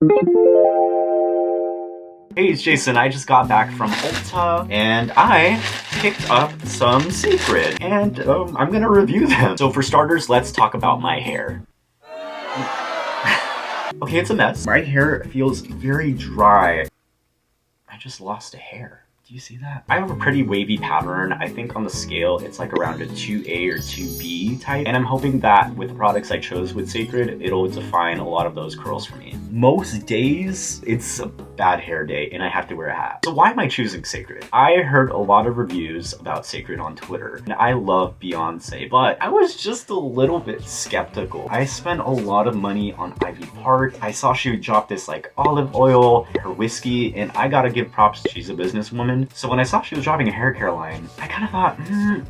that. Hey, it's Jason. I just got back from Ulta and I picked up some Cécred and I'm gonna review them. So for starters, let's talk about my hair. Okay, it's a mess. My hair feels very dry. I just lost a hair. Do you see that? I have a pretty wavy pattern. I think on the scale, it's like around a 2A or 2B type. And I'm hoping that with the products I chose with Cécred, it'll define a lot of those curls for me. Most days, it's a bad hair day and I have to wear a hat. So why am I choosing Cécred? I heard a lot of reviews about Cécred on Twitter and I love Beyoncé, but I was just a little bit skeptical. I spent a lot of money on Ivy Park. I saw she would drop this like olive oil, her whiskey, and I gotta give props. She's a businesswoman. So when I saw she was dropping a hair care line, I kind of thought,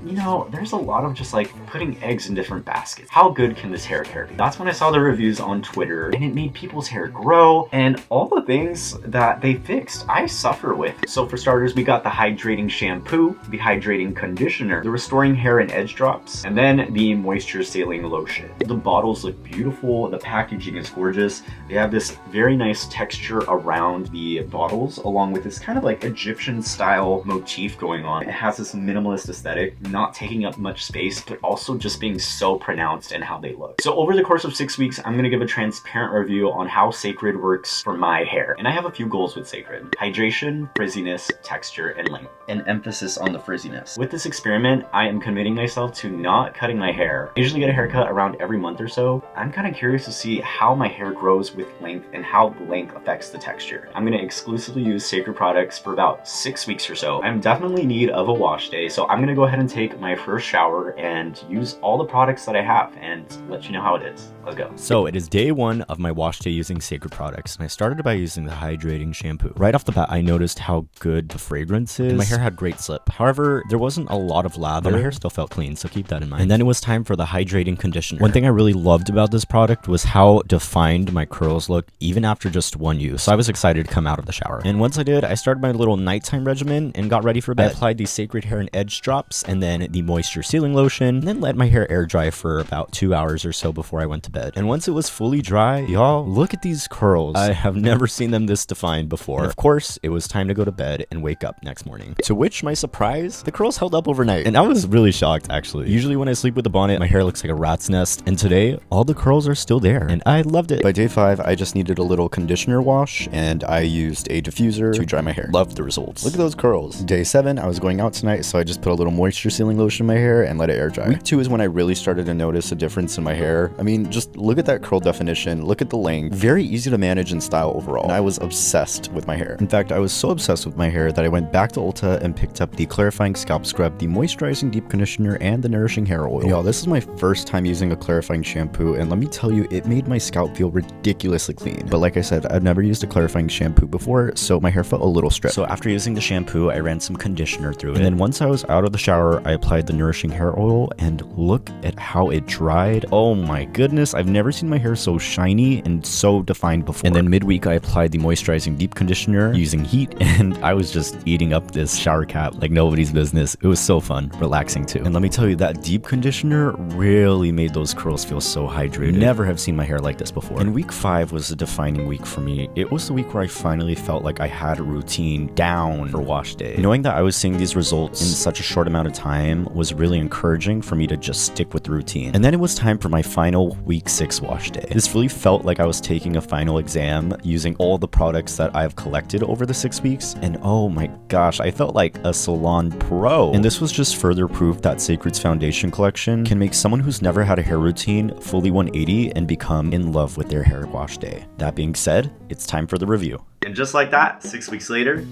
you know, there's a lot of just like putting eggs in different baskets. How good can this hair care be? That's when I saw the reviews on Twitter and it made people's hair grow and all the things that they fixed, I suffer with. So for starters, we got the hydrating shampoo, the hydrating conditioner, the restoring hair and edge drops, and then the moisture sealing lotion. The bottles look beautiful. The packaging is gorgeous. They have this very nice texture around the bottles along with this kind of like Egyptian style motif going on. It has this minimalist aesthetic, not taking up much space, but also just being so pronounced in how they look. So over the course of 6 weeks, I'm gonna give a transparent review on how Cécred works for my hair. And I have a few goals with Cécred: hydration, frizziness, texture, and length. An emphasis on the frizziness. With this experiment, I am committing myself to not cutting my hair. I usually get a haircut around every month or so. I'm kind of curious to see how my hair grows with length and how the length affects the texture. I'm gonna exclusively use Cécred products for about 6 weeks or so. I'm definitely in need of a wash day, so I'm gonna go ahead and take my first shower and use all the products that I have and let you know how it is. Let's go. So it is day one of my wash day using Cécred products, and I started by using the hydrating shampoo. Right off the bat, I noticed how good the fragrance is, and my hair had great slip. However, there wasn't a lot of lather, but my hair still felt clean, so keep that in mind. And then it was time for the hydrating conditioner. One thing I really loved about this product was how defined my curls looked even after just one use, so I was excited to come out of the shower. And once I did, I started my little nighttime regimen and got ready for bed. I applied the Cécred hair and edge drops and then the moisture sealing lotion, and then let my hair air dry for about 2 hours or so before I went to bed. And once it was fully dry, y'all, look at these curls. I have never seen them this defined before. And of course, it was time to go to bed and wake up next morning. To which, my surprise, the curls held up overnight. And I was really shocked, actually. Usually when I sleep with a bonnet, my hair looks like a rat's nest. And today, all the curls are still there. And I loved it. By day 5, I just needed a little conditioner wash, and I used a diffuser to dry my hair. Loved the results. Look at those curls. Day 7, I was going out tonight, so I just put a little moisture sealing lotion in my hair and let it air dry. Week 2 is when I really started to notice a difference in my hair. I mean, just look at that curl definition, look at the length. Very easy to manage and style overall. And I was obsessed with my hair. In fact, I was so obsessed with my hair that I went back to Ulta and picked up the clarifying scalp scrub, the moisturizing deep conditioner, and the nourishing hair oil. And y'all, this is my first time using a clarifying shampoo, and let me tell you, it made my scalp feel ridiculously clean. But like I said, I've never used a clarifying shampoo before, so my hair felt a little stripped. So after using the shampoo, I ran some conditioner through it. And then once I was out of the shower, I applied the nourishing hair oil, and look at how it dried. Oh my goodness, I've never seen my hair so shiny and so defined before. And then midweek, I applied the moisturizing deep conditioner using heat, and I was just eating up this shower cap like nobody's business. It was so fun, relaxing too. And let me tell you, that deep conditioner really made those curls feel so hydrated. Never have seen my hair like this before. And week 5 was a defining week for me. It was the week where I finally felt like I had a routine down for wash day. Knowing that I was seeing these results in such a short amount of time was really encouraging for me to just stick with the routine. And then it was time for my final week 6 wash day. This really felt like I was taking a final exam using all the products that I've collected over the 6 weeks, and oh my gosh, I felt like a salon pro. And this was just further proof that Cécred's foundation collection can make someone who's never had a hair routine fully 180 and become in love with their hair wash day. That being said, it's time for the review. And just like that, 6 weeks later,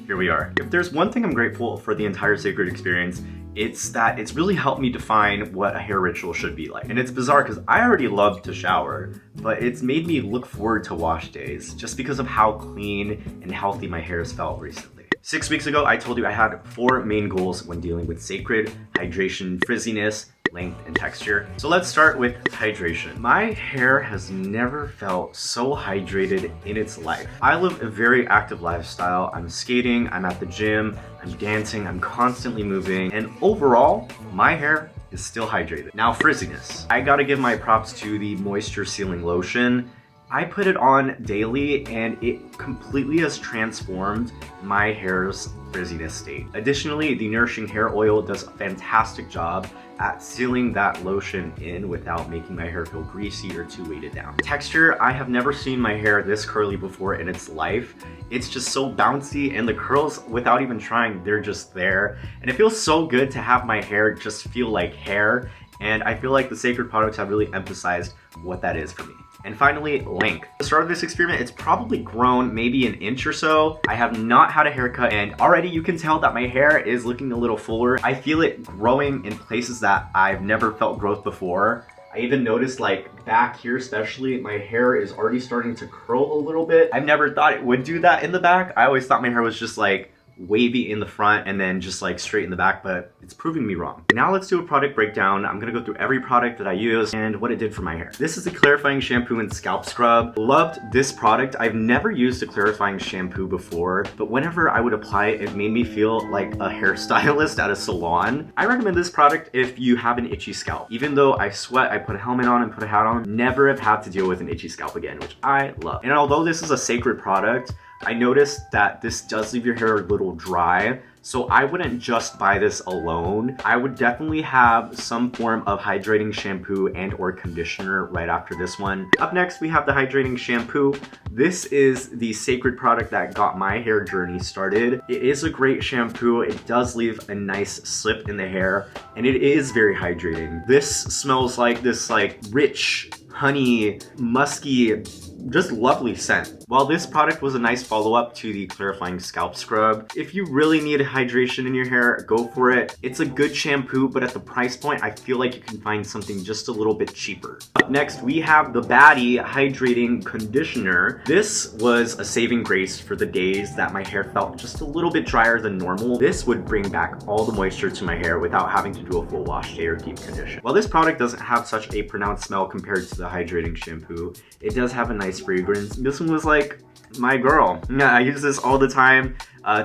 here we are. If there's one thing I'm grateful for the entire Cécred experience, it's that it's really helped me define what a hair ritual should be like. And it's bizarre because I already love to shower, but it's made me look forward to wash days just because of how clean and healthy my hair has felt recently. 6 weeks ago, I told you I had 4 main goals when dealing with Cécred: hydration, frizziness, length, and texture. So let's start with hydration. My hair has never felt so hydrated in its life. I live a very active lifestyle. I'm skating, I'm at the gym, I'm dancing, I'm constantly moving, and overall, my hair is still hydrated. Now, frizziness. I gotta give my props to the moisture sealing lotion. I put it on daily and it completely has transformed my hair's frizziness state. Additionally, the Nourishing Hair Oil does a fantastic job at sealing that lotion in without making my hair feel greasy or too weighted down. Texture, I have never seen my hair this curly before in its life. It's just so bouncy, and the curls, without even trying, they're just there. And it feels so good to have my hair just feel like hair, and I feel like the Cécred products have really emphasized what that is for me. And finally, length. At the start of this experiment, it's probably grown maybe an inch or so. I have not had a haircut, and already you can tell that my hair is looking a little fuller. I feel it growing in places that I've never felt growth before. I even noticed, like, back here especially, my hair is already starting to curl a little bit. I've never thought it would do that in the back. I always thought my hair was just like wavy in the front and then just like straight in the back, but it's proving me wrong. Now let's do a product breakdown. I'm gonna go through every product that I use and what it did for my hair. This is the clarifying shampoo and scalp scrub. Loved this product. I've never used a clarifying shampoo before, but whenever I would apply it, it made me feel like a hairstylist at a salon. I recommend this product if you have an itchy scalp. Even though I sweat, I put a helmet on and put a hat on, never have had to deal with an itchy scalp again, which I love. And although this is a Cécred product, I noticed that this does leave your hair a little dry, so I wouldn't just buy this alone. I would definitely have some form of hydrating shampoo and or conditioner right after this one. Up next, we have the hydrating shampoo. This is the Cécred product that got my hair journey started. It is a great shampoo. It does leave a nice slip in the hair, and it is very hydrating. This smells like this like rich, honey, musky, just lovely scent. While this product was a nice follow-up to the clarifying scalp scrub, if you really need hydration in your hair, go for it. It's a good shampoo, but at the price point, I feel like you can find something just a little bit cheaper. Up next, we have the Baddie Hydrating Conditioner. This was a saving grace for the days that my hair felt just a little bit drier than normal. This would bring back all the moisture to my hair without having to do a full wash day or deep condition. While this product doesn't have such a pronounced smell compared to the hydrating shampoo, it does have a nice fragrance. This one was like my girl. Yeah, I use this all the time,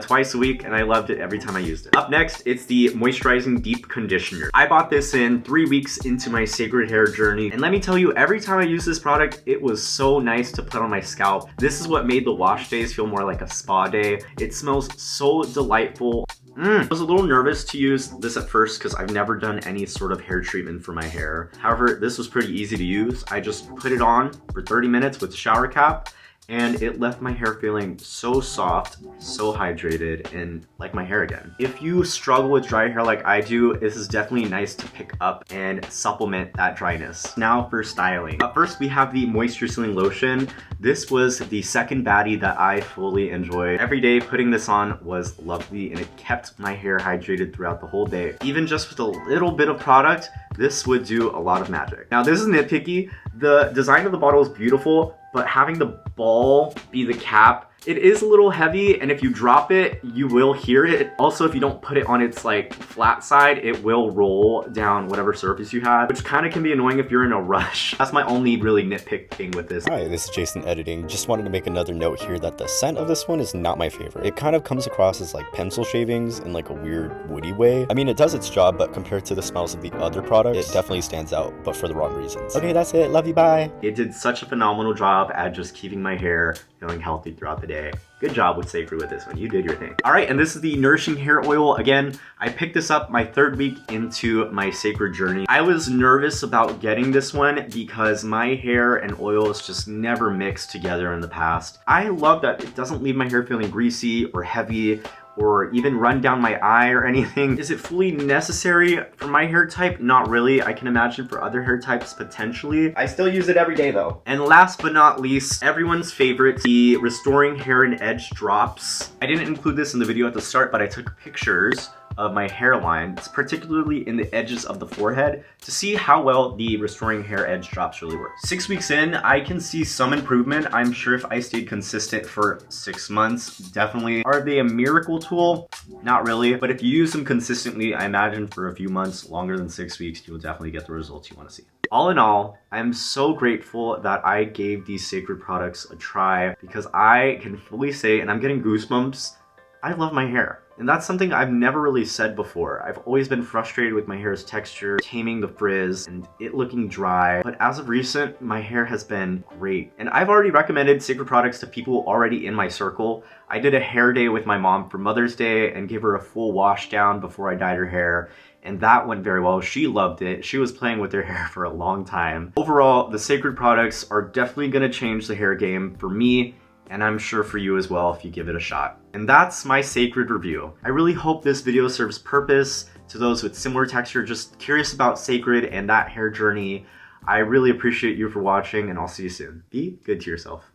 twice a week, and I loved it every time I used it. Up next, it's the Moisturizing Deep Conditioner. I bought this in 3 weeks into my Cécred hair journey, and let me tell you, every time I use this product, it was so nice to put on my scalp. This is what made the wash days feel more like a spa day. It smells so delightful. I was a little nervous to use this at first because I've never done any sort of hair treatment for my hair. However, this was pretty easy to use. I just put it on for 30 minutes with a shower cap, and it left my hair feeling so soft, so hydrated, and like my hair again. If you struggle with dry hair like I do, this is definitely nice to pick up and supplement that dryness. Now for styling. Up first, we have the Moisture Sealing Lotion. This was the second baddie that I fully enjoyed. Every day putting this on was lovely, and it kept my hair hydrated throughout the whole day. Even just with a little bit of product, this would do a lot of magic. Now this is nitpicky. The design of the bottle is beautiful, but having the ball be the cap, it is a little heavy, and if you drop it, you will hear it. Also, if you don't put it on its like flat side, it will roll down whatever surface you have, which kind of can be annoying if you're in a rush. That's my only really nitpick thing with this. Hi, this is Jason editing. Just wanted to make another note here that the scent of this one is not my favorite. It kind of comes across as like pencil shavings in like a weird woody way. I mean, it does its job, but compared to the smells of the other products, it definitely stands out, but for the wrong reasons. Okay, that's it. Love you, bye. It did such a phenomenal job at just keeping my hair feeling healthy throughout the day. Good job with Cécred with this one. You did your thing. All right, and this is the Nourishing Hair Oil. Again, I picked this up my 3rd week into my Cécred journey. I was nervous about getting this one because my hair and oils just never mixed together in the past. I love that it doesn't leave my hair feeling greasy or heavy or even run down my eye or anything. Is it fully necessary for my hair type? Not really. I can imagine for other hair types potentially. I still use it every day though. And last but not least, everyone's favorite, the Restoring Hair and Edge Drops. I didn't include this in the video at the start, but I took pictures of my hairline, particularly in the edges of the forehead, to see how well the Restoring Hair Edge Drops really work. 6 weeks in, I can see some improvement. I'm sure if I stayed consistent for 6 months, definitely. Are they a miracle tool? Not really, but if you use them consistently, I imagine for a few months, longer than 6 weeks, you'll definitely get the results you want to see. All in all, I'm so grateful that I gave these Cécred products a try because I can fully say, and I'm getting goosebumps, I love my hair. And that's something I've never really said before. I've always been frustrated with my hair's texture, taming the frizz, and it looking dry. But as of recent, my hair has been great. And I've already recommended Cécred products to people already in my circle. I did a hair day with my mom for Mother's Day and gave her a full wash down before I dyed her hair. And that went very well. She loved it. She was playing with her hair for a long time. Overall, the Cécred products are definitely gonna change the hair game for me, and I'm sure for you as well if you give it a shot. And that's my Cécred review. I really hope this video serves purpose to those with similar texture, just curious about Cécred and that hair journey. I really appreciate you for watching, and I'll see you soon. Be good to yourself.